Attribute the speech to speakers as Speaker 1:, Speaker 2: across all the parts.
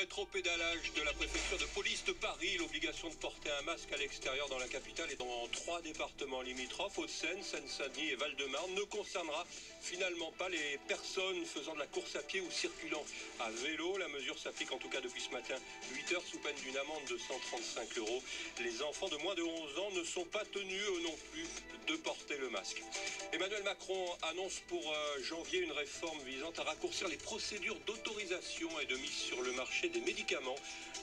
Speaker 1: rétropédalage de la préfecture de police de Paris. L'obligation de porter un masque à l'extérieur dans la capitale et dans 3 départements limitrophes, Hauts-de-Seine, Seine-Saint-Denis et Val-de-Marne, ne concernera finalement pas les personnes faisant de la course à pied ou circulant à vélo. La mesure s'applique en tout cas depuis ce matin 8 heures sous peine d'une amende de 135 €. Les enfants de moins de 11 ans ne sont pas tenus eux non plus de porter le masque. Emmanuel Macron annonce pour janvier une réforme visant à raccourcir les procédures d'autorisation et de mise sur le marché des médicaments.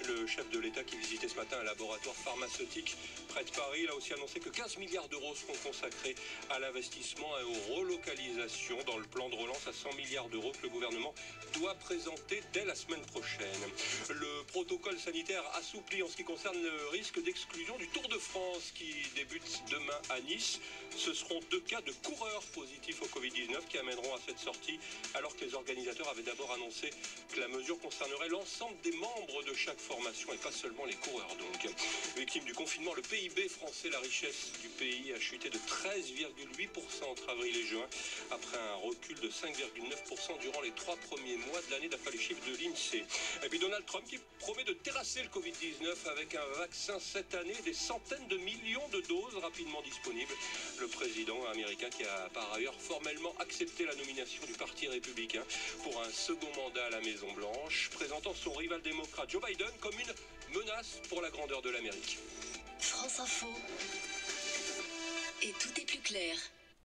Speaker 1: Le chef de l'État qui visitait ce matin un laboratoire pharmaceutique près de Paris, il a aussi annoncé que 15 milliards d'euros seront consacrés à l'investissement et aux relocalisations dans le plan de relance à 100 milliards d'euros que le gouvernement doit présenter dès la semaine prochaine. Le protocole sanitaire assoupli en ce qui concerne le risque d'exclusion du Tour de France qui débute demain à Nice. Ce seront 2 cas de coureurs positifs au Covid-19 qui amèneront à cette sortie, alors que les organisateurs avaient d'abord annoncé que la mesure concernerait l'ensemble des membres de chaque formation et pas seulement les coureurs donc. Victime du confinement, le PIB français, la richesse du pays a chuté de 13,8% entre avril et juin, après un recul de 5,9% durant les 3 premiers mois de l'année d'après les chiffres de l'INSEE. Et puis Donald Trump qui promet de terrasser le Covid-19 avec un vaccin cette année, des centaines de millions de doses rapidement disponibles. Le président américain qui a par ailleurs formellement accepté la nomination du Parti républicain pour un second mandat à la Maison-Blanche, présentant son rival démocrate Joe Biden comme une menace pour la grandeur de l'Amérique.
Speaker 2: France Info. Et tout est plus clair.